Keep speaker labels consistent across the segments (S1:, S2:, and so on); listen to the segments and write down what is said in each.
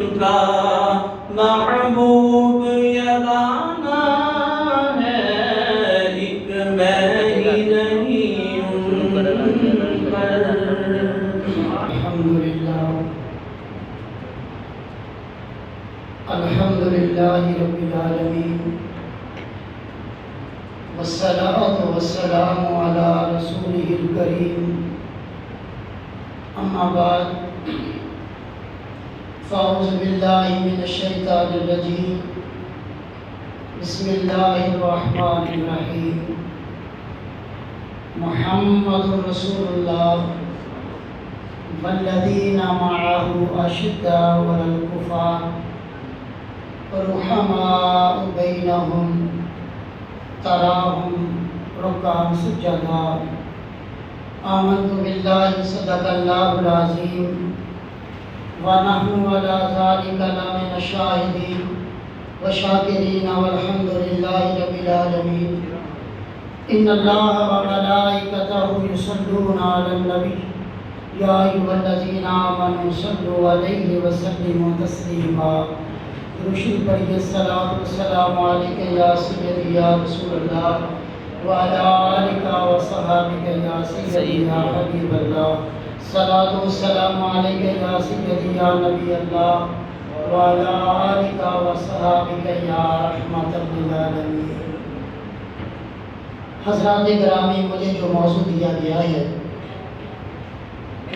S1: کا محبوب یگانا ہے، ایک میں ہی نہیں ان پر۔
S2: الحمدللہ رب العالمین، والصلاة والسلام علی رسولہ الکریم، اما بعد فاعوذ باللہ من الشیطان الرجیم، بسم اللہ الرحمن الرحیم۔ محمد رسول اللہ والذین معہ اشداء علی الکفار رحماء بینہم تراہم رکعا سجدا۔ آمنت باللہ صدق اللہ العظیم ونحن علی ذلک لمن الشاہدین والشاکرین والحمد للہ رب العالمین۔ ان اللہ وملائکتہ یصلون علی النبی یا ایھا الذین آمنوا صلوا علیہ وسلموا تسلیما۔ درود پڑھیے، الصلاۃ والسلام علیک یا سیدی یا رسول اللہ وعلی آلک وصحبک یا سیدی یا حبیب اللہ۔ الصلاۃ والسلام علیک یا سیدی یا نبی اللہ وعلی آلک وصحبک یا رحمۃ للعالمین۔ حضرات گرامی، مجھے جو موضوع دیا گیا ہے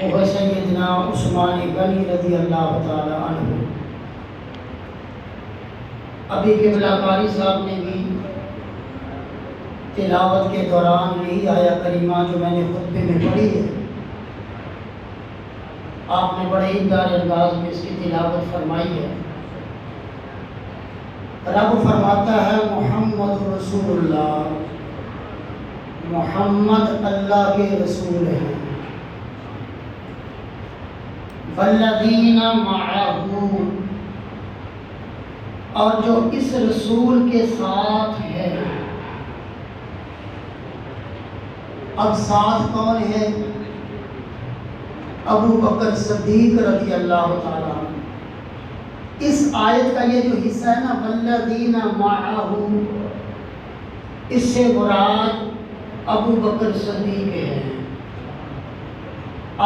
S2: وہ ہے سیدنا عثمان غنی رضی اللہ تعالی عنہ۔ ابھی قبلہ قاری صاحب نے بھی تلاوت کے دوران یہی آیا کریمہ جو میں نے خطبے میں پڑھی ہے، آپ نے بڑے عمدہ انداز میں اس کی تلاوت فرمائی ہے۔ رب فرماتا ہے محمد رسول اللہ، محمد اللہ کے رسول ہیں، والذین معہ، اور جو اس رسول کے ساتھ ہے۔ اب ساتھ کون ہے؟ ابو بکر صدیق رضی اللہ تعالیٰ عنہ۔ اس آیت کا یہ جو حصہ ہے نا والذین معہ، اس سے مراد ابو بکر صدیق ہے۔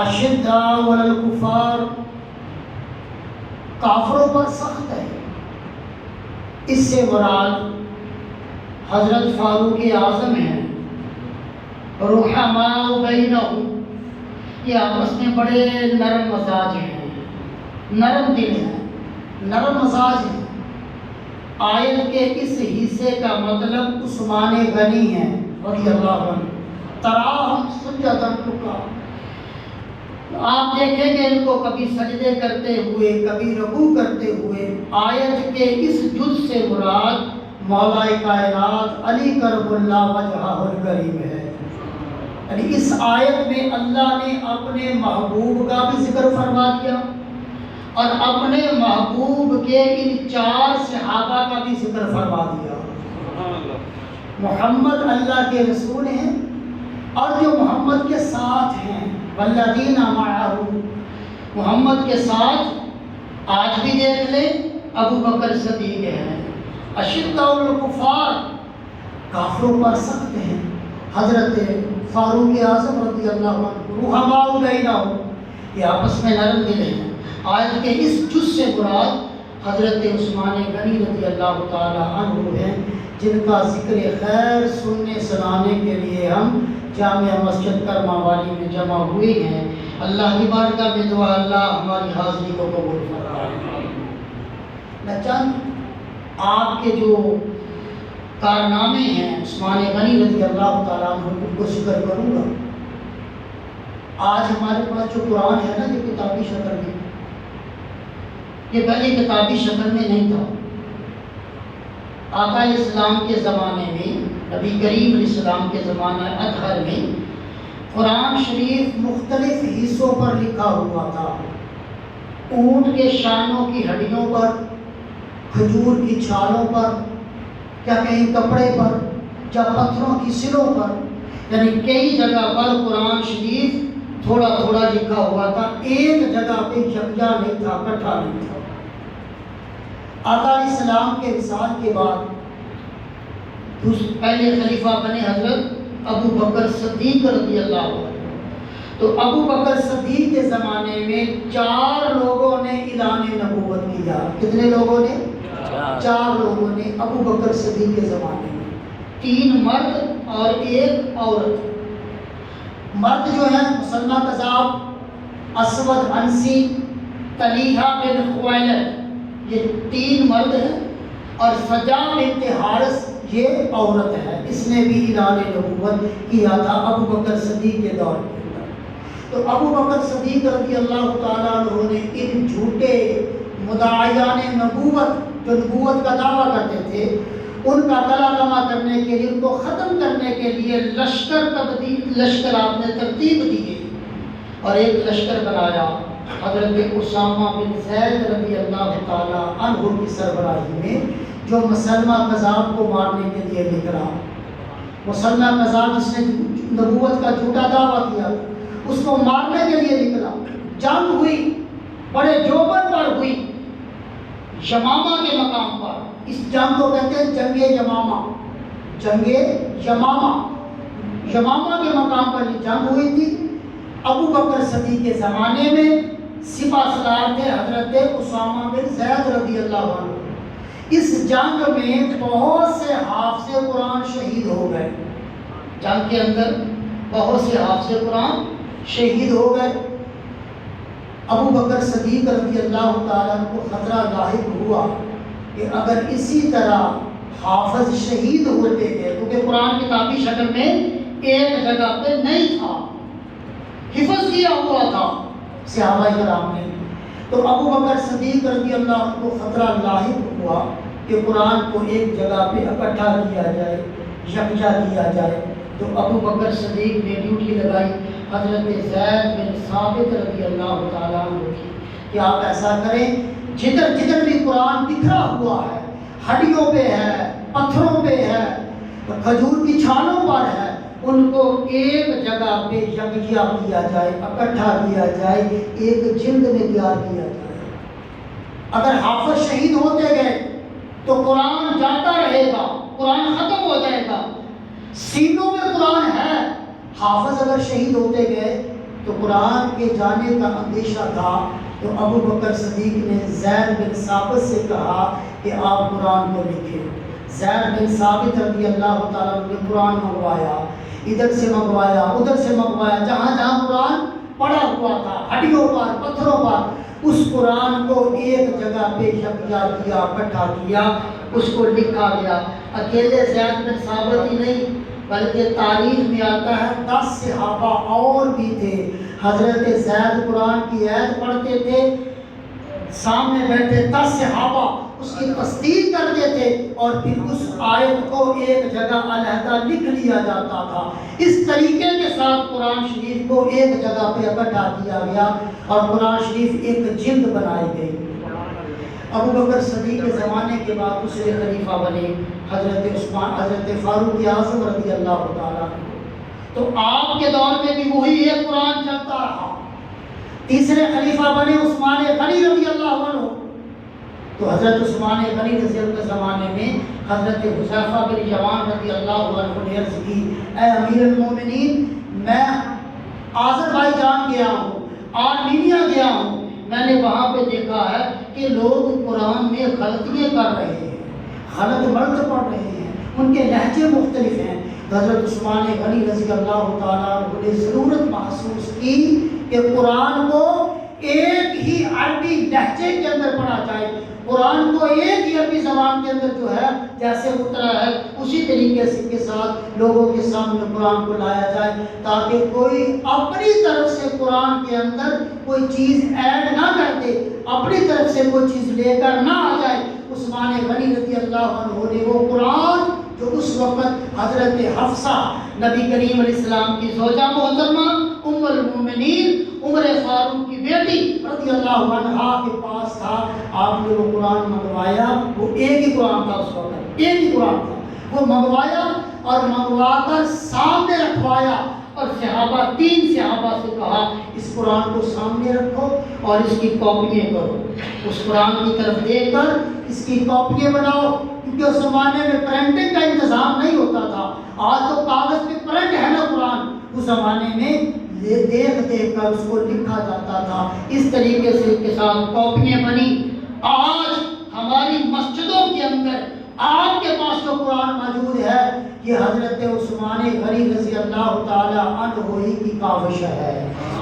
S2: اشداء علی الکفار، کافروں پر سخت ہے۔ اس سے مراد حضرت فاروق اعظم ہیں۔ رحماء بینہم، یہ آپس میں بڑے نرم مزاج ہیں، نرم دل ہیں، نرم مزاج ہیں۔ آیت کے اس حصے کا مطلب عثمان غنی ہیں رضی اللہ عنہ۔ تراہم سجدا رکعا، آپ دیکھیں گے ان کو کبھی سجدے کرتے ہوئے، کبھی رکوع کرتے ہوئے۔ آیت کے اس جز سے مراد مولا کائنات علی کرم اللہ وجہہ الکریم ہے۔ یعنی اس آیت میں اللہ نے اپنے محبوب کا بھی ذکر فرما دیا اور اپنے محبوب کے ان 4 صحابہ کا بھی ذکر فرما دیا۔ محمد اللہ کے رسول ہیں اور جو محمد کے ساتھ ہیں، والذین معہ، محمد کے ساتھ آج بھی دیکھ لیں ابو بکر صدیق ہیں۔ اشداء علی الکفار، کافروں پر سخت ہیں، حضرت فاروق اعظم رضی اللہ عنہ۔ رحماء بینہم، یہ آپس میں نرم دل ہیں۔ آیت کے اس جز سے مراد حضرت عثمان غنی رضی اللہ تعالی عنہ ہیں، جن کا ذکر خیر سننے سنانے کے لیے ہم جامع مسجد کرما والی میں جمع ہوئے ہیں۔ اللہ کی بارگاہ میں دعا اللہ ہماری حاضری کو قبول فرمائے۔ میں چند آپ کے جو کارنامے ہیں عثمان غنی رضی اللہ تعالیٰ عنہ کو ذکر کروں گا۔ آج ہمارے پاس جو قرآن ہے نا، یہ کتابی شکل میں، یہ پہلے کتابی شکل میں نہیں تھا۔ آقا اسلام کے زمانے میں، نبی کریم علیہ السلام کے زمانہ اطہر میں قرآن شریف مختلف حصوں پر لکھا ہوا تھا۔ اونٹ کے شانوں کی ہڈیوں پر، کھجور کی چھالوں پر، کیا کہیں کپڑے پر، یا پتھروں کی سروں پر، یعنی کئی جگہ پر قرآن شریف تھوڑا تھوڑا لکھا ہوا تھا، ایک جگہ پہ یکجا نہیں تھا، اکٹھا نہیں تھا۔ آقا علیہ السلام کے وصال کے بعد پہلے خلیفہ بنے حضرت ابو بکر صدیق رضی اللہ عنہ. تو ابو بکر صدیق کے زمانے میں 4 لوگوں نے اعلان نبوت کیا. کتنے لوگوں نے؟ 4 لوگوں نے ابو بکر صدیق کے زمانے میں. 3 مرد اور 1 عورت. مرد جو ہیں مسلمہ کذاب، اسود عنسی، طلیحہ بن خویلد، یہ 3 مرد ہیں، اور سجا بنت حارث یہ عورت ہے. اس نے بھی اعلان نبوت کیا تھا ابو بکر صدیق کے دور میں. تو ابو بکر صدیق رضی اللہ تعالیٰ عنہ نے ان جھوٹے مدعیان نبوت جو نبوت کا دعویٰ کرتے تھے، ان کا گلا جمع کرنے کے لیے، ان کو ختم کرنے کے لیے لشکر آپ نے ترتیب دیے اور ایک لشکر بنایا. حضرت اسامہ بن زید رضی اللہ تعالیٰ عنہ کی سربراہی میں، جو مسلمہ کذاب کو مارنے کے لیے نکلا. مسلمہ کذاب جس نے نبوت کا جھوٹا دعویٰ کیا، اس کو مارنے کے لیے نکلا. جنگ ہوئی، بڑے جوبن پر ہوئی، یمامہ کے مقام پر. اس جنگ کو کہتے ہیں جنگ یمامہ. جنگ یمامہ، یمامہ کے مقام پر یہ جنگ ہوئی تھی. ابو بکر صدیق کے زمانے میں سپہ سالار تھے حضرت اسامہ بن زید رضی اللہ عنہ. اس جنگ میں بہت سے حافظ قرآن شہید ہو گئے. جنگ کے اندر بہت سے حافظ قرآن شہید ہو گئے. ابو بکر صدیق رضی اللہ تعالیٰ کو خطرہ لاحق ہوا کہ اگر اسی طرح حافظ شہید ہوتے گئے، کیونکہ قرآن کتابی شکل میں ایک جگہ پہ نہیں تھا، حفظ کیا ہوا تھا صحابہ کرام نے. تو ابو بکر صدیق رضی اللہ عنہ کو خطرہ لاحق ہوا کہ قرآن کو ایک جگہ پہ اکٹھا کیا جائے، یکجا کیا جائے. تو ابو بکر صدیق نے ڈیوٹی لگائی حضرت زید بن ثابت رضی اللہ تعالیٰ عنہ کی کہ آپ ایسا کریں، جدھر جدھر بھی قرآن بکھرا ہوا ہے، ہڈیوں پہ ہے، پتھروں پہ ہے، کھجور کی چھالوں پر ہے، ان کو ایک جگہ پہ یکجا کیا جائے، اکٹھا کیا جائے، ایک جلد میں تیار کیا جائے. اگر حافظ شہید ہوتے گئے تو قرآن جاتا رہے گا، قرآن ختم ہو جائے گا. سینوں میں قرآن ہے، حافظ اگر شہید ہوتے گئے تو قرآن کے جانے کا اندیشہ تھا. تو ابو بکر صدیق نے زید بن ثابت سے کہا کہ آپ قرآن کو لکھیں. زید بن ثابت رضی اللہ تعالیٰ نے قرآن منگوایا، ادھر سے منگوایا، ادھر سے منگوایا، جہاں جہاں قرآن پڑا ہوا تھا ہڈیوں پر، پتھروں پر، اس قرآن کو ایک جگہ پہ یکجا کیا، اکٹھا کیا، اس کو لکھا گیا. اکیلے زید بن ثابت ہی نہیں بلکہ تاریخ میں آتا ہے 10 صحابہ اور بھی تھے. حضرت زید قرآن کی آیت پڑھتے تھے، سامنے بیٹھے 10 صحابہ اس کی تصدیق کرتے تھے اور پھر اس آیت کو ایک جگہ علیحدہ لکھ لیا جاتا تھا. اس طریقے کے ساتھ قرآن شریف کو ایک جگہ پہ اکٹھا کیا گیا اور قرآن شریف ایک جلد بنائی گئی. ابو بکر صدیق کے زمانے کے بعد دوسرے خلیفہ بنے حضرت فاروق اعظم رضی اللہ تعالیٰ. تو آپ کے دور میں بھی وہی ایک قرآن چلتا رہا. تیسرے خلیفہ بنے عثمان غنی رضی اللہ عنہ. تو حضرت عثمان غنی رضی اللہ کے زمانے میں حضرت حذیفہ بن یمان رضی اللہ عنہ نے عرض کی، اے امیر المومنین، میں آذربائیجان گیا ہوں، آرمینیا گیا ہوں، میں نے وہاں پہ دیکھا ہے کہ لوگ قرآن میں غلطیاں کر رہے ہیں، غلط مرد پڑھ رہے ہیں، ان کے لہجے مختلف ہیں. حضرت عثمان غنی رضی اللہ تعالیٰ عنہ نے ضرورت محسوس کی کہ قرآن کو ایک ہی عربی لہجے کے اندر پڑھا جائے، قرآن کو ایک ہی عربی زبان کے اندر جو ہے جیسے اترا ہے اسی طریقے سے کے ساتھ لوگوں کے سامنے قرآن کو لایا جائے، تاکہ کوئی اپنی طرف سے قرآن کے اندر کوئی چیز ایڈ نہ کر دے، اپنی طرف سے کوئی چیز لے کر نہ آ جائے. عثمان غنی رضی اللہ عنہ نے وہ قرآن جو اس وقت حضرت حفصہ نبی کریم علیہ السلام کی زوجہ محترمہ ام المومنین عمر فاروق کی بیٹی رضی اللہ عنہا کے پاس تھا، آپ نے وہ قرآن منگوایا. وہ ایک ہی قرآن تھا اس وقت، ایک ہی قرآن تھا. وہ منگوایا اور منگوا کر سامنے رکھوایا اور صحابہ 3 صحابہ سے کہا اس قرآن کو سامنے رکھو اور اس کی کاپیاں کرو، اس قرآن کی طرف دیکھ کر اس کی کاپیاں بناؤ، کیونکہ اس زمانے میں پرنٹنگ کا انتظام نہیں ہوتا تھا۔ آج تو کاغذ پہ پرنٹ ہے نا قرآن، اس زمانے میں دیکھ دیکھ کر اس کو لکھا جاتا تھا، اس طریقے سے اس کے ساتھ کاپیاں بنی۔ آج ہماری مسجدوں کے اندر آپ کے پاس جو قرآن موجود ہے یہ حضرت عثمان غنی رضی اللہ تعالی عنہ ہی کی کاوش ہے،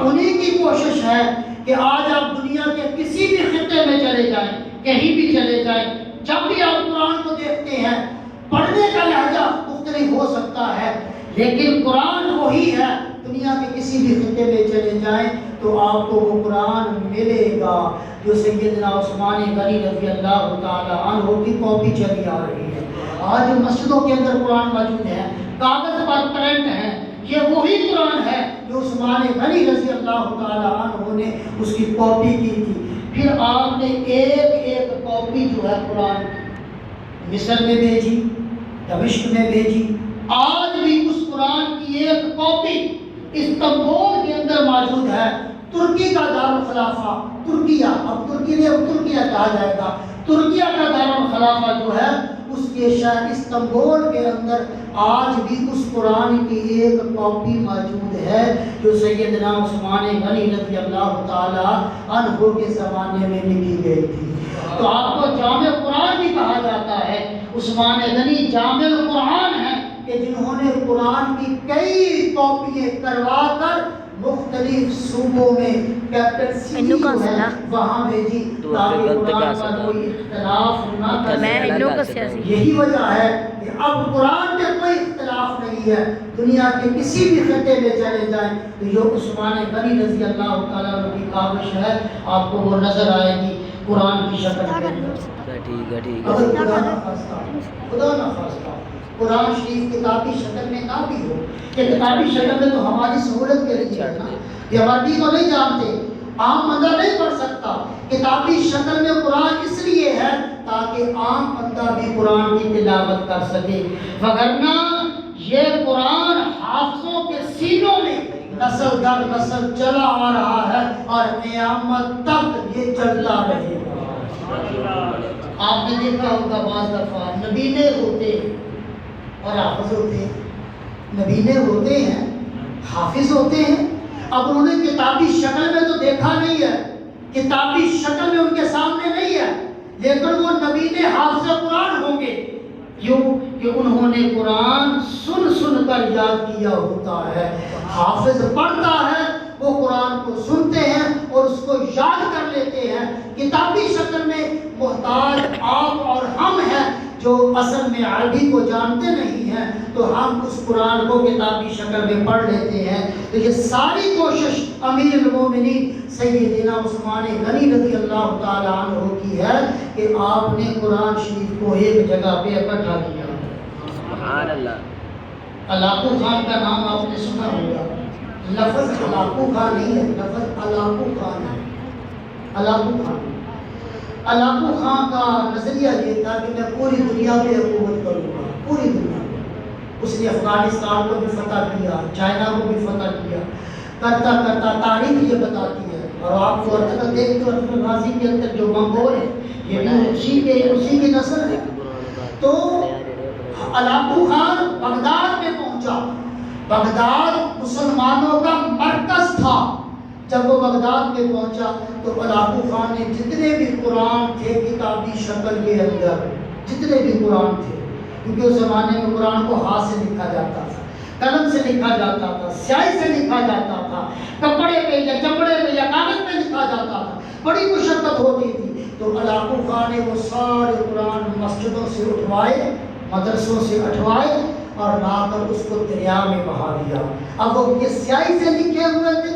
S2: انہی کی کوشش ہے کہ آج آپ دنیا کے کسی بھی خطے میں چلے جائیں، کہیں بھی چلے جائیں، جب بھی آپ قرآن کو دیکھتے ہیں، پڑھنے کا لہجہ مختلف ہو سکتا ہے لیکن قرآن وہی ہے۔ دنیا کے کسی بھی خطے میں چلے جائیں تو آپ کو وہ قرآن ملے گا جو سیدنا عثمان غنی رضی اللہ تعالی عنہ کی کاپی چلی آ رہی ہے۔ آج مسجدوں کے اندر قرآن موجود ہے، کاغذ پر پرنٹ ہے، یہ وہی قرآن ہے جو عثمان غنی رضی اللہ تعالی عنہ نے اس کی کاپی کی تھی۔ پھر آپ نے ایک کاپی جو ہے قرآن مصر میں بھیجی، دمشق میں بھیجی، آج بھی اس قرآن کی ایک کاپی استنبول کے اندر موجود ہے۔ ترکی کا دارالخلافہ ترکیہ، اب ترکیہ کہا جائے گا، ترکیہ کا دارالخلافہ جو ہے اس کے شہر استنبول کے اندر آج بھی اس قرآن کی ایک کاپی موجود ہے جو سیدنا عثمان غنی رضی اللہ تعالی عنہ کے زمانے میں لکھی گئی تھی۔ تو آپ کو جامع قرآن بھی کہا جاتا ہے۔ عثمان غنی جامع القرآن ہے کہ جنہوں نے قرآن کی کئی کاپیاں کروا کر مختلف صوبوں میں کیپٹل سٹی ہے وہاں بھیجی تاکہ قرآن کا کوئی اختلاف نہ کرے۔ یہی وجہ ہے کہ اب قرآن میں کوئی اختلاف نہیں ہے، دنیا کے کسی بھی خطے میں چلے جائیں تو جو عثمان غنی رضی اللہ تعالیٰ عنہ کی کاوش ہے آپ کو وہ نظر آئے گی قرآن کی شکل میں۔ اگر خدا نہ خواستہ قرآن شریف کتابی شکل میں نہ بھی ہو، کہ کتابی شکل میں تو ہماری سہولت کے لیے ہے نا، یہ عربی کو نہیں جانتے، عام بندہ نہیں پڑھ سکتا، کتابی شکل میں قرآن اس لیے ہے تاکہ عام بندہ بھی قرآن کی تلاوت کر سکے، وگرنہ یہ قرآن حافظوں کے سینوں میں نسل در نسل چلا آ رہا ہے اور قیامت تک یہ چلتا رہے گا۔ آپ نے دیکھا ہوگا بعض دفعہ نبینے ہوتے اور حافظ ہوتے ہیں، نبینے ہوتے ہیں حافظ ہوتے ہیں، اب انہوں نے کتابی شکل میں تو دیکھا نہیں ہے، کتابی شکل میں ان کے سامنے نہیں ہے، لیکن وہ نبینے حافظ قرآن ہوں گے، کیوں کہ انہوں نے قرآن سن سن کر یاد کیا ہوتا ہے۔ حافظ پڑھتا ہے، وہ قرآن کو سنتے ہیں اور اس کو یاد کر لیتے ہیں۔ کتابی شکل میں محتاج آپ اور ہم ہیں جو اصل میں عربی کو جانتے نہیں ہیں، تو ہم اس قرآن کو کتابی شکل میں پڑھ لیتے ہیں۔ تو یہ ساری کوشش امیر المومنین سیدنا عثمان غنی رضی اللہ تعالی عنہ کی ہے کہ آپ نے قرآن شریف کو ایک جگہ پہ اکٹھا کیا۔
S3: سبحان اللہ۔
S2: علاقو خان کا نام آپ نے سنا ہوگا، لفظ علاقو خان نہیں ہے، لفظ علاقو خان ہے۔ علاقو خان، علاقو خان کا نظریہ یہ تھا کہ میں پوری دنیا میں حکومت کروں گا، پوری دنیا میں۔ اس نے افغانستان کو بھی فتح کیا، چائنا کو بھی فتح کیا، کرتا کرتا تاریخ یہ بتاتی ہے، اور آپ کو دیکھ تو غازی کے اندر جو منگول ہے یہ بھی اسی کی نسل ہے۔ تو علاقو خان بغداد میں پہنچا، بغداد مسلمانوں کا مرکز تھا۔ جب وہ بغداد میں پہنچا تو علاقو خان نے جتنے بھی قرآن تھے کتابی شکل کے اندر، جتنے بھی قرآن تھے، کیونکہ اس زمانے میں قرآن کو ہاتھ سے لکھا جاتا تھا، قلم سے لکھا جاتا تھا، سیاہی سے لکھا جاتا تھا، کپڑے پہ یا چمڑے پہ یا کاغذ پہ لکھا جاتا تھا، بڑی مشقت ہوتی تھی۔ تو علاقو خان نے وہ سارے قرآن مسجدوں سے اٹھوائے، مدرسوں سے اٹھوائے اور لا کر اس کو دریا میں بہا دیا۔ اب وہ یہ سیاہی سے لکھے ہوئے تھے،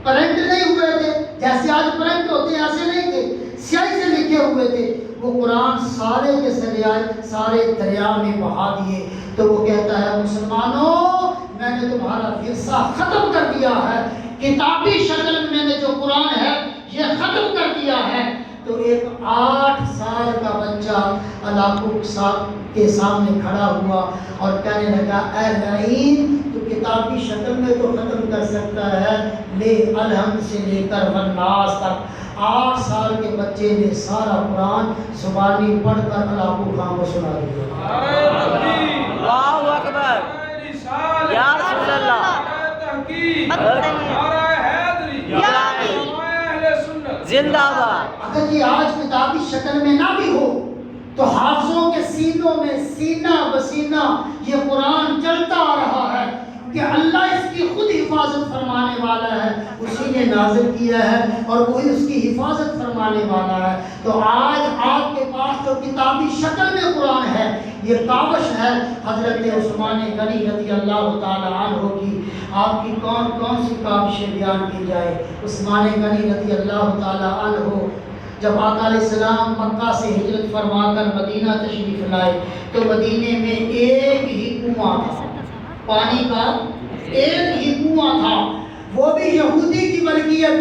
S2: پرنٹ نہیں ہوئے تھے، جیسے آج پرنٹ ہوتے ہیں ایسے نہیں تھے، سیاہی سے لکھے ہوئے تھے۔ وہ قرآن سارے کے سارے دریا میں بہا دیے۔ تو وہ کہتا ہے مسلمانوں میں نے تمہارا ورثہ ختم کر دیا ہے، کتابی شکل میں نے جو قرآن ہے یہ ختم کر دیا ہے۔ تو ایک 8 سال کا بچہ علاقو کے سامنے کھڑا ہوا اور کہنے لگا اے لعین تو کتابی شکل میں تو ختم کر سکتا ہے، لے الحمد سے لے کر والناس تک 8 سال کے بچے نے سارا قرآن زبانی پڑھ کر علاقو خان کو سنا دیا۔
S3: اللہ اکبر، یا رسول اللہ، زندہ باد۔
S2: اگر یہ آج کتابی شکل میں نہ بھی ہو تو حافظوں کے سینوں میں سینہ بسینہ یہ قرآن چلتا آ رہا ہے کہ اللہ اس کی خود حفاظت فرمانے والا ہے، اسی نے نازل کیا ہے اور وہی اس کی حفاظت فرمانے والا ہے۔ تو آج آپ کے پاس جو کتابی شکل میں قرآن ہے یہ کاوش ہے حضرت عثمان غنی رضی اللہ تعالی عنہ کی۔ آپ کی کون کون سی کاوشیں بیان کی جائے۔ عثمان غنی رضی اللہ تعالی عنہ جب آقا علیہ السلام مکہ سے ہجرت فرما کر مدینہ تشریف لائے تو مدینے میں ایک ہی کنواں تھا، پانی کا ایک ہی کنواں تھا، وہ بھی یہودی کی ملکیت،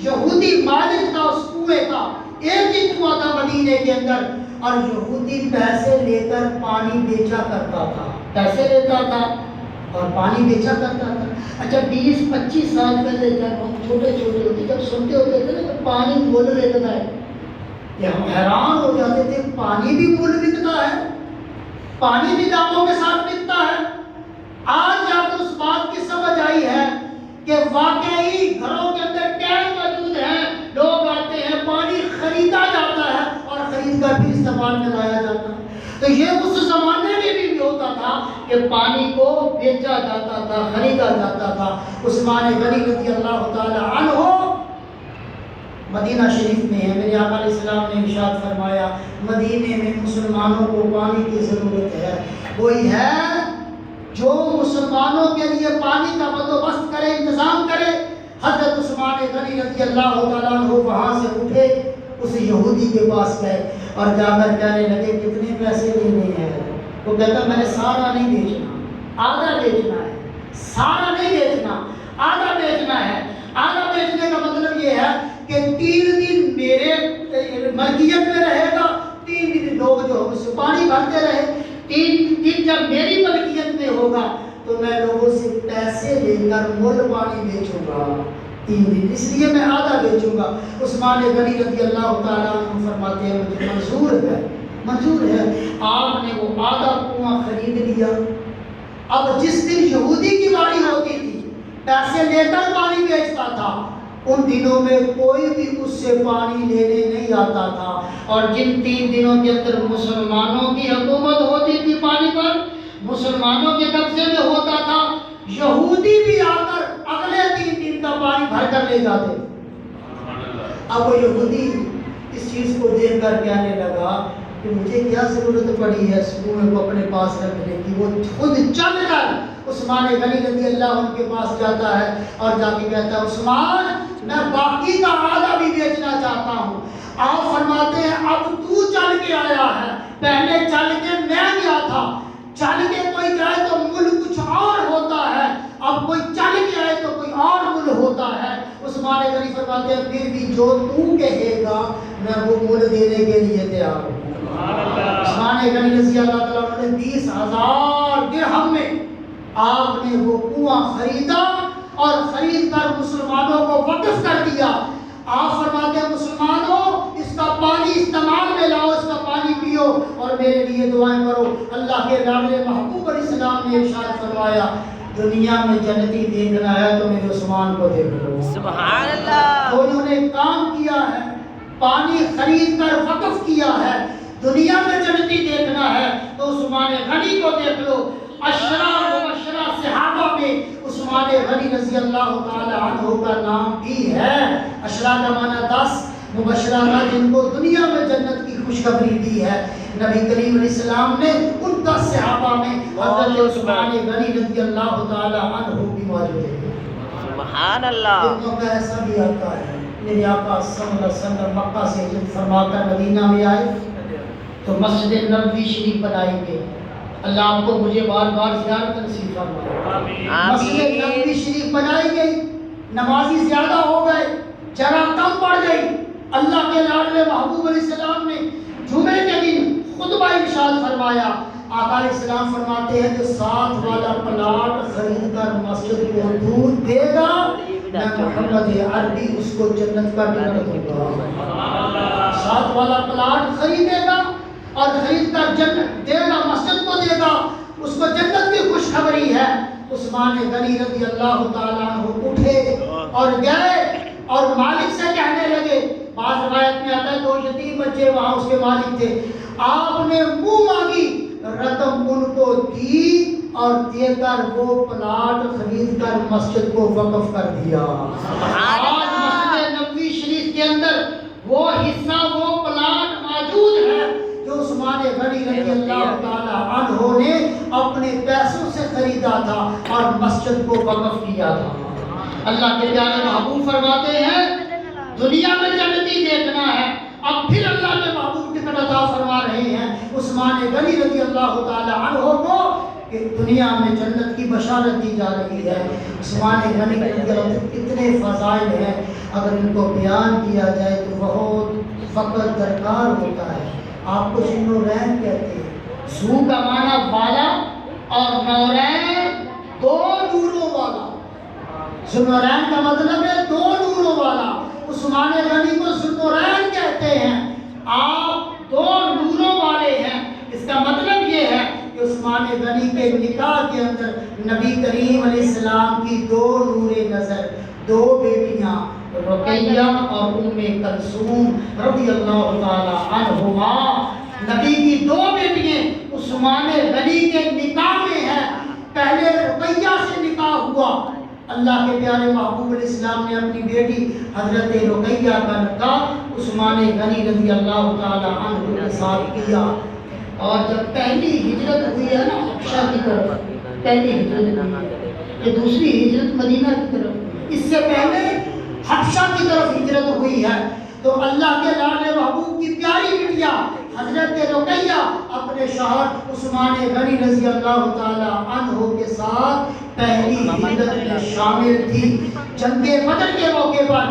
S2: یہودی مالک تھا اس کنویں کا، ایک ہی کنواں تھا مدینے کے اندر، اور یہودی پیسے لے کر پانی بیچا کرتا تھا، پیسے لیتا تھا اور پانی بیچا کرتا تھا۔ اچھا 20-25 سال پہلے جب ہم چھوٹے چھوٹے ہوتے جب سنتے ہوتے تھے نا کہ پانی مول بکتا ہے، کہ ہم حیران ہو جاتے تھے، پانی بھی مول بکتا ہے، پانی بھی داموں کے ساتھ بکتا ہے۔ آج جا کر اس بات کی سمجھ آئی ہے کہ واقعی گھروں کے اندر ٹینک موجود ہیں، لوگ آتے ہیں، پانی خریدا جاتا ہے اور خرید کر بھی استعمال میں لایا جاتا ہے۔ تو یہ اس زمانے میں بھی ہوتا تھا کہ پانی کو بیچا جاتا تھا، خریدا جاتا تھا۔ عثمان غنی رضی اللہ تعالی عنہ مدینہ شریف میں ہے، میرے آقا علیہ السلام نے ارشاد فرمایا مدینے میں مسلمانوں کو پانی کی ضرورت ہے، کوئی ہے جو مسلمانوں کے لیے پانی کا بندوبست کرے، انتظام کرے؟ حضرت عثمان غنی رضی اللہ تعالیٰ عنہ وہاں سے اٹھے، اس یہودی کے پاس گئے اور جا کر کہنے لگے کتنے پیسے لینے ہیں؟ وہ کہتا میں نے سارا نہیں بیچنا، آدھا بیچنا ہے، سارا نہیں بیچنا، آدھا بیچنا ہے۔ آدھا بیچنے کا مطلب یہ ہے کہ 3 دن میرے ملکیت میں رہے گا، 3 دن لوگ جو اس سے پانی بھرتے رہے، 3 دن جب میری ملکیت میں ہوگا تو میں لوگوں سے پیسے لے کر مول پانی بیچوں گا 3 دن، اس لیے میں آدھا بیچوں گا۔ عثمان غنی رضی اللہ تعالیٰ عنہ فرماتے ہیں مجھے منظور ہے۔ آپ نے وہ آدھا کنواں خرید لیا۔ اب جس دن یہودی کی باری ہوتی تھی پیسے لے کر پانی بیچتا تھا، ان دنوں میں کوئی بھی اس سے پانی لینے نہیں آتا تھا، اور جن 3 دنوں کے اندر مسلمانوں کی حکومت ہوتی تھی پانی پر، مسلمانوں کے قبضے میں ہوتا تھا، یہودی بھی آ کر اگلے 3 دن کا پانی بھر کر لے جاتے۔ اب وہ یہودی اس چیز کو دیکھ کر کہنے لگا کہ مجھے کیا ضرورت پڑی ہے اس کنویں کو اپنے پاس رکھنے کی۔ وہ خود چل کر عثمان غنی رضی اللہ عنہ کے پاس جاتا ہے اور جا کے کہتا ہے عثمان میں باقی کا آدھا بھی بیچنا چاہتا ہوں۔ آپ فرماتے ہیں اب تو چل کے آیا ہے، پہلے چل کے میں گیا تھا، چل کے کوئی جائے تو مل کچھ اور ہوتا ہے، اب کوئی چل کے آئے تو کوئی اور مل ہوتا ہے۔ عثمان غنی فرماتے ہیں پھر بھی جو تو کہے گا میں وہ مل دینے کے لیے تیار ہوں۔ عثمان غنی رضی اللہ تعالیٰ عنہ نے 20,000 درہم میں آپ نے وہ کنواں خریدا اور خرید کر مسلمانوں کو وقف کر دیا۔ آپ فرماتے ہیں مسلمانوں اس کا پانی استعمال میں لاؤ، اس کا پانی پیو اور میرے لیے دعائیں کرو۔ اللہ کے لاڈلے محبوب علیہ السلام نے ارشاد فرمایا دنیا میں جنتی دیکھنا ہے تو میرے عثمان کو دیکھ لو۔
S3: سبحان اللہ۔
S2: انہوں نے کام کیا ہے، پانی خرید کر وقف کیا ہے۔ دنیا میں جنتی دیکھنا ہے تو عثمان غنی کو دیکھ لو۔ اشرا مبشرہ صحابہ میں عثمان غنی رضی اللہ تعالی عنہ کا نام بھی ہے۔ اشرا کا معنی 10، مبشرہ کا جن کو دنیا میں جنت کی خوشخبری دی ہے۔ نبی کریم علیہ السلام نے ان 10 صحابہ میں حضرت عثمان غنی رضی اللہ تعالی عنہ بھی موجود ہے۔
S3: سبحان اللہ۔
S2: ایک موقع ایسا بھی آتا ہے میرے آقا صلی اللہ علیہ وسلم مکہ سے ہجرت فرما کر مدینہ میں آئے تو مسجد نبوی شریف بنائی گئی۔ اللہ آپ کو مجھے بار بار زیارت نصیب فرمائے۔ مسجد نبوی شریف بنائی گئی، نمازی زیادہ ہو گئے، جگہ کم پڑ گئی۔ اللہ کے لاڈلے محبوب علیہ السلام نے جمعے کے دن خطبہ ارشاد فرمایا۔ آقا علیہ السلام فرماتے ہیں جو 7 والا پلاٹ خرید کر مسجد کو دودھ دے گا میں محمد عربی اس کو جنت کا ٹکٹ دوں گا. 7 والا پلاٹ خریدے گا اور خرید کر جنت دے گا، مسجد کو دے گا، اس کو جنت کی خوشخبری ہے. عثمان غنی رضی اللہ تعالیٰ عنہ اٹھے اور گئے اور مالک سے کہنے لگے، بعض روایت میں آتا ہے 2 یتیم بچے وہاں اس کے مالک تھے، آپ نے منہ مانگی، رقم ان کو دی اور دے کر وہ پلاٹ خرید کر مسجد کو وقف کر دیا. آج مسجد نبوی شریف کے اندر وہ حصہ وہ پلاٹ موجود ہے جو عثمان غنی رضی اللہ تعالی عنہ نے اپنے پیسوں سے خریدا تھا اور مسجد کو وقف کیا تھا. اللہ کے پیارے محبوب فرماتے ہیں دنیا میں جنتی دیکھنا ہے، اب پھر اللہ کے محبوب ٹکٹ عطا فرما رہے ہیں عثمان غنی رضی اللہ تعالی عنہ کو کہ دنیا میں جنت کی بشارت دی جا رہی ہے. عثمان غنی رضی اللہ عنہ اتنے فضائل ہیں، اگر ان کو بیان کیا جائے تو بہت وقت درکار ہوتا ہے. آپ کو ذوالنورین کہتے ہیں، ذو کا معنی والا اور نورین 2 نوروں والا. ذوالنورین کا مطلب ہے 2 نوروں والا. عثمان غنی کو ذوالنورین کہتے ہیں، آپ 2 نوروں والے ہیں. اس کا مطلب یہ ہے کہ عثمان غنی کے نکاح کے اندر نبی کریم علیہ السلام کی 2 نور نظر، 2 بیٹیاں رقیہ اور ام کلثوم رضی اللہ تعالی عنہما، نبی کی 2 بیٹیاں عثمان غنی کے نکاح میں ہیں. پہلے رقیہ سے نکاح ہوا، اللہ کے پیارے محبوب علیہ السلام نے اپنی بیٹی حضرت رقیہ کا نکاح عثمان غنی رضی اللہ تعالی عنہ کے ساتھ کیا. اور جب پہلی ہجرت ہوئی ہے نا حبشہ کی طرف، پہلی ہجرت ہوئی ہے، یہ دوسری ہجرت مدینہ کی طرف، اس سے پہلے حبشہ کی طرف ہجرت ہوئی ہے، تو اللہ کے لاڈلے محبوب کی پیاری بیٹیاں حضرت رقیہ اپنے شوہر عثمان غنی رضی اللہ تعالی عنہ کے ساتھ پہلی ہجرت میں شامل تھی. جنگ بدر کے موقع پر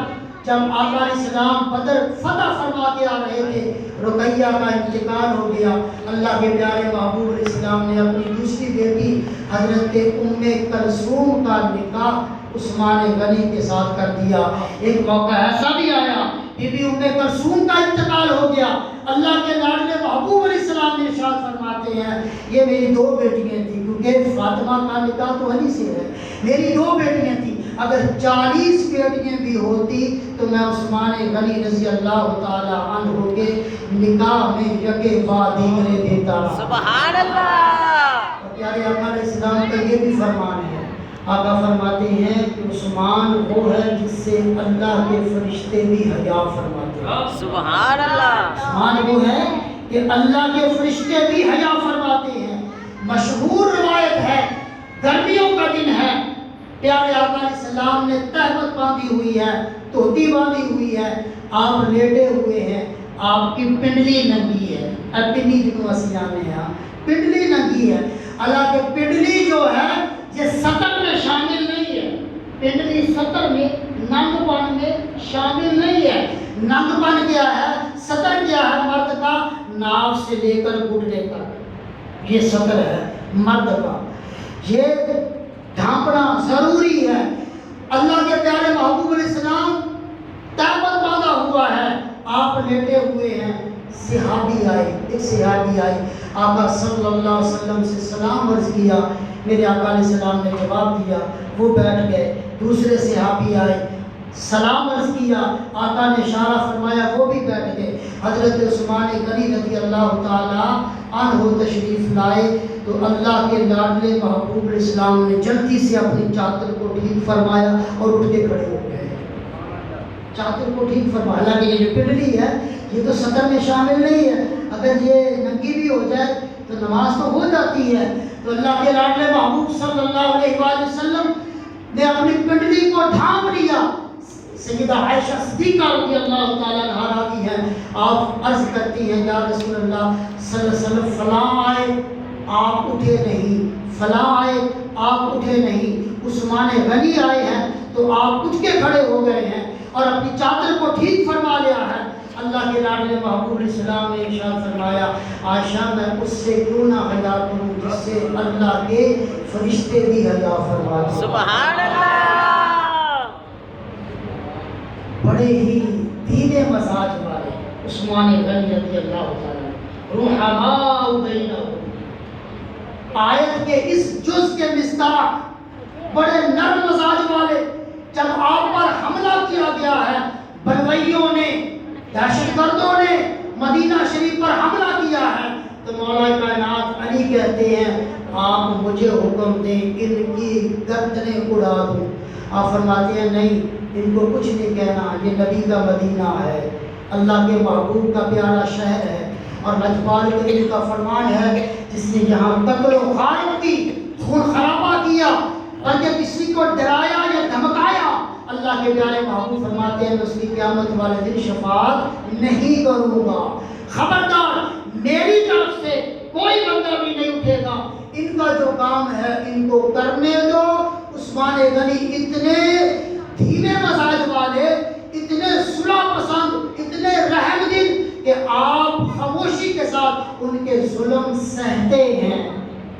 S2: جب آقا علیہ السلام بدر فتح فرما کے آ رہے تھے، رقیہ کا انتقال ہو گیا. اللہ کے پیارے محبوب علیہ السلام نے اپنی دوسری بیٹی حضرت ام کلثوم کا نکاح عثمان غنی کے ساتھ کر دیا. ایک موقع ایسا بھی آیا بی بی ام کلثوم کا انتقال ہو گیا. اللہ کے لاڈلے محبوب علیہ السلام نے ارشاد فرماتے ہیں یہ میری 2 بیٹیاں تھیں، کیونکہ فاطمہ کا نکاح تو علی سے ہے، میری 2 بیٹیاں تھیں، اگر 40 بیٹیاں بھی ہوتی تو میں عثمان غنی رضی اللہ تعالی عنہ کے نکاح میں یکے بعد دیگرے دیتا.
S3: سبحان اللہ.
S2: پیارے آقا علیہ السلام کا یہ بھی فرمان ہے. آقا فرماتے ہیں کہ عثمان وہ ہے جس سے اللہ کے فرشتے بھی حیا فرماتے ہیں.
S3: سبحان اللہ.
S2: عثمان وہ ہے کہ اللہ کے فرشتے بھی حیا فرماتے ہیں. مشہور روایت ہے، گرمیوں کا دن ہے، پیارے آقا علیہ السلام نے تہمت باندھی ہوئی ہے، دھوتی باندھی ہوئی ہے، آپ لیٹے ہوئے ہیں، آپ کی پنڈلی ننگی ہے. پنڈلی جنوں اسیاں میں ہے، پنڈلی ننگی ہے. اللہ کے پنڈلی جو ہے یہ سطر میں شامل نہیں ہے. پنڈلی سطر میں ننگ پن میں شامل نہیں ہے. ننگ پن کیا ہے، سطر کیا ہے مرد کا، ناف سے لے کر گھٹنے تک، یہ سطر ہے مرد کا. یہ ڈھانپنا ضروری ہے. اللہ کے پیارے محبوب علیہ السلام تہمت باندھا ہوا ہے، آپ لیٹے ہوئے ہیں. صحابی آئے، ایک صحابی آئے، آقا صلی اللہ علیہ وسلم سے سلام عرض کیا، میرے آقا علیہ السلام نے جواب دیا، وہ بیٹھ گئے. دوسرے صحابی آئے، سلام عرض کیا، آقا نے اشارہ فرمایا، وہ بھی بیٹھ گئے. حضرت عثمان غنی رضی اللہ تعالی عنہ تشریف لائے تو اللہ کے لاڈلے محبوب علیہ السلام نے جلدی سے اپنی چادر کو ٹھیک فرمایا اور اٹھ کے کھڑے ہو گئے. چادر کو ٹھیک فرمایا. حالانکہ یہ جو پنڈلی ہے یہ تو سطر میں شامل نہیں ہے، اگر یہ ننگی بھی ہو جائے تو نماز تو ہو جاتی ہے. تو اللہ کے لاڈلے محبوب صلی اللہ علیہ وآلہ وسلم نے اپنی پنڈلی کو ڈھانپ لیا. سیدہ عائشہ صدیقہ رضی اللہ تعالیٰ عنہا راوی ہے، آپ عرض کرتی ہیں یا رسول اللہ صلی اللہ علیہ وسلم فلاں آئے آپ اٹھے نہیں، فلاں آئے آپ اٹھے نہیں، عثمان غنی آئے ہیں تو آپ اٹھ کے کھڑے ہو گئے ہیں اور اپنی چادر کو ٹھیک فرما لیا ہے. اللہ کے لاڈلے محبوب علیہ السلام نے ارشاد فرمایا عائشہ میں اس سے کیوں نہ حیا کروں جس سے اللہ کے فرشتے بھی حیا فرماتے ہیں۔
S3: سبحان اللہ۔
S2: بڑے ہی دھیرے مزاج والے عثمان غنی رضی اللہ تعالیٰ رحماء بینہم، آیت کے اس جز کے مصداق بڑے نرم مزاج والے۔ جب آپ پر حملہ کیا گیا ہے، بلوائیوں نے، دہشت گردوں نے مدینہ شریف پر حملہ کیا ہے، تو مولا کائنات علی کہتے ہیں آپ مجھے حکم دیں ان کی گردنیں اڑا دوں۔ آپ فرماتے ہیں نہیں، ان کو کچھ نہیں کہنا، یہ نبی کا مدینہ ہے، اللہ کے محبوب کا پیارا شہر ہے، اور لجپال کریم کا فرمان ہے جس نے یہاں قتل و غارت کی، خون خرابہ کیا، بلکہ کسی کو ڈرایا یا دھمکایا، اللہ کے پیارے محبوب فرماتے ہیں اس کی قیامت والے دن شفاعت نہیں کروں گا۔ خبردار، میری طرف سے کوئی بندہ بھی نہیں اٹھے گا، ان کا جو کام ہے ان کو کرنے دو۔ عثمان غنی اتنے دھیمے مزاج والے، اتنے صلح پسند، اتنے رحم دل کہ آپ خاموشی کے ساتھ ان کے ظلم سہتے ہیں۔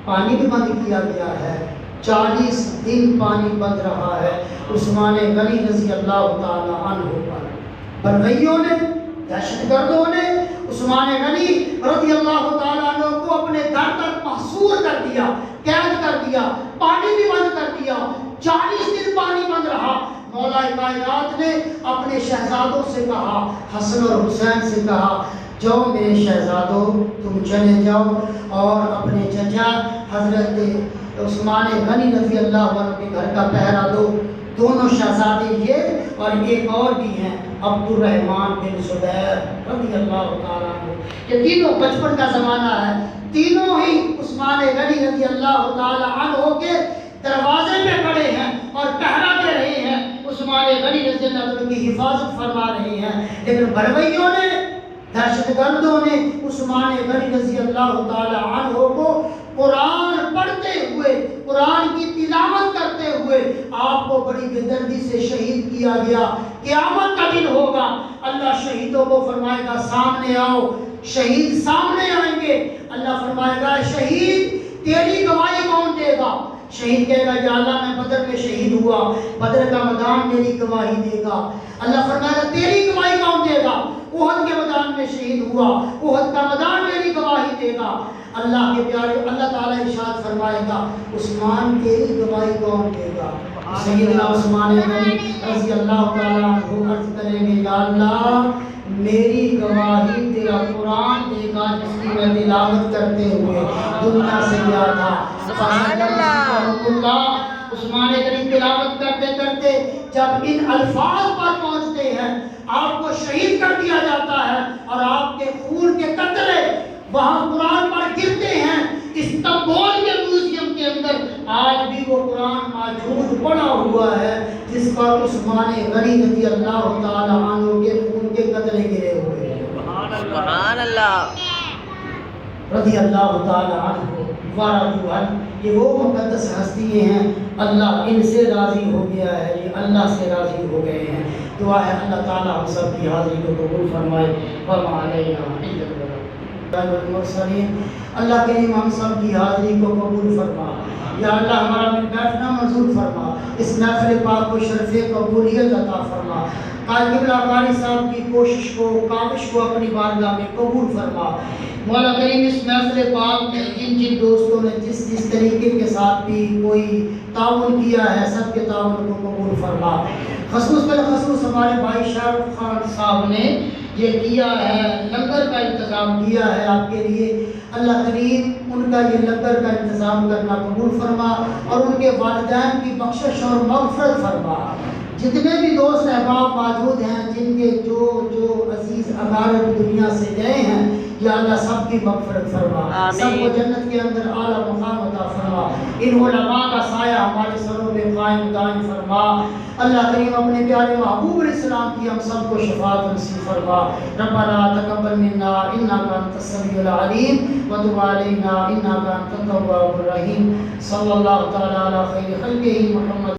S2: پانی بھی بند کیا گیا ہے، 40 دن پانی بند رہا ہے عثمان غنی رضی اللہ تعالی عنہ پر۔ بلوائیوں نے، دہشت گردوں نے عثمان غنی رضی اللہ تعالی عنہ کو اپنے گھر تک محصور کر دیا، قید کر دیا، پانی بھی بند کر دیا، 40 دن پانی بند رہا۔ مولا کائنات نے اپنے شہزادوں سے کہا، حسن اور حسین سے کہا جاؤ میرے شہزادوں تم چلے جاؤ اور اپنے چچا حضرت عثمان غنی رضی اللہ عنہ کے گھر کا پہرا دو۔ دونوں شہزادے یہ اور ایک اور بھی ہیں عبد الرحمن بن زبیر رضی اللہ تعالیٰ عنہ، یہ تینوں بچپن کا زمانہ ہے، تینوں ہی عثمان غنی رضی اللہ تعالیٰ عنہ کے دروازے پہ کھڑے ہیں اور پہرا دے رہے ہیں، عثمان غنی رضی اللہ عنہ کی حفاظت فرما رہے ہیں۔ لیکن بلوائیوں نے، دہشت گردوں نے عثمان غنی رضی اللہ تعالی عنہ کو قرآن پڑھتے ہوئے، قرآن کی تلاوت کرتے ہوئے آپ کو بڑی بے دردی سے شہید کیا گیا۔ قیامت کا دن ہوگا، اللہ شہیدوں کو فرمائے گا سامنے آؤ، شہید سامنے آئیں گے، اللہ فرمائے گا شہید تیری گواہی کون دے گا؟ شہید کہے گا یا اللہ میں بدر میں شہید ہوا، بدر کا میدان میری گواہی دے گا۔ اللہ فرمائے گا تیری گواہی کون دے گا؟ احد کے میدان میں شہید ہوا، احد کا میدان میری گواہی دے گا۔ اللہ کے پیارے، اللہ تعالیٰ ارشاد فرمائے گا عثمان تیری گواہی کون دے گا؟ سیدنا عثمان غنی رضی اللہ تعالیٰ عنہ عرض کریں گے یا اللہ میری گواہی تیرا قرآن دے گا جس کی میں تلاوت کرتے ہوئے دنیا سے گیا تھا۔
S3: سبحان اللہ۔
S2: عثمان غنی تلاوت کرتے کرتے جب ان الفاظ پر پہنچتے ہیں آپ کو شہید کر دیا جاتا ہے اور آپ کے خون کے قطرے وہاں قرآن پر گرتے ہیں۔ استنبول کے میوزیم کے اندر آج بھی وہ قرآن موجود پڑا ہوا ہے جس پر عثمان غنی رضی اللہ تعالی عنہ کے خون کے قطرے گرے ہوئے ہیں۔
S3: سبحان اللہ۔
S2: رضی اللہ تعالی عنہ ورضوا عنہ، یہ وہ مقدس ہستی ہیں، اللہ ان سے راضی ہو گیا ہے، یہ اللہ سے راضی ہو گئے ہیں۔ دعا ہے اللہ تعالی ہم سب کی حاضری کو قبول فرمائے۔ وما علینا الا البلاغ والمرسلین، اللہ کریم ہم سب کی حاضری کو قبول فرما۔ یا اللہ ہمارا مل بیٹھنا منظور فرما، اس محفل پاک کو شرف قبولیت عطا فرما۔ قائد قبلہ قاری صاحب کی کوشش کو، کاوش کو اپنی بارگاہ میں قبول فرما۔ مولا کریم اس محفل پاک میں جن جن دوستوں نے جس طریقے کے ساتھ بھی کوئی تعاون کیا ہے سب کے تعاون کو قبول فرما۔ خصوص بالخصوص ہمارے بھائی شاہ رخ خان صاحب نے یہ کیا ہے، لنگر کا انتظام کیا ہے آپ کے لیے، اللہ کریم ان کا یہ لنگر کا انتظام کرنا قبول فرما اور ان کے والدین کی بخشش اور مغفرت فرما۔ جتنے بھی دوست احباب موجود ہیں جن کے جو عزیز اقارب دنیا سے گئے ہیں، یا اللہ سب کی مغفرت فرما، سب کو جنت کے اندر اعلیٰ مقام عطا فرما۔ ان علماء کا سایہ ہمارے سروں میں قائم دائم فرما۔ اللہ کریم اپنے پیارے محبوب علیہ السلام کی ہم سب کو شفاعت نصیب فرما۔ ربنا تقبل منا انک انت السمیع العلیم وتب علینا انک انت التواب الرحیم۔ صلی اللہ تعالی علی خیر خلقہ محمد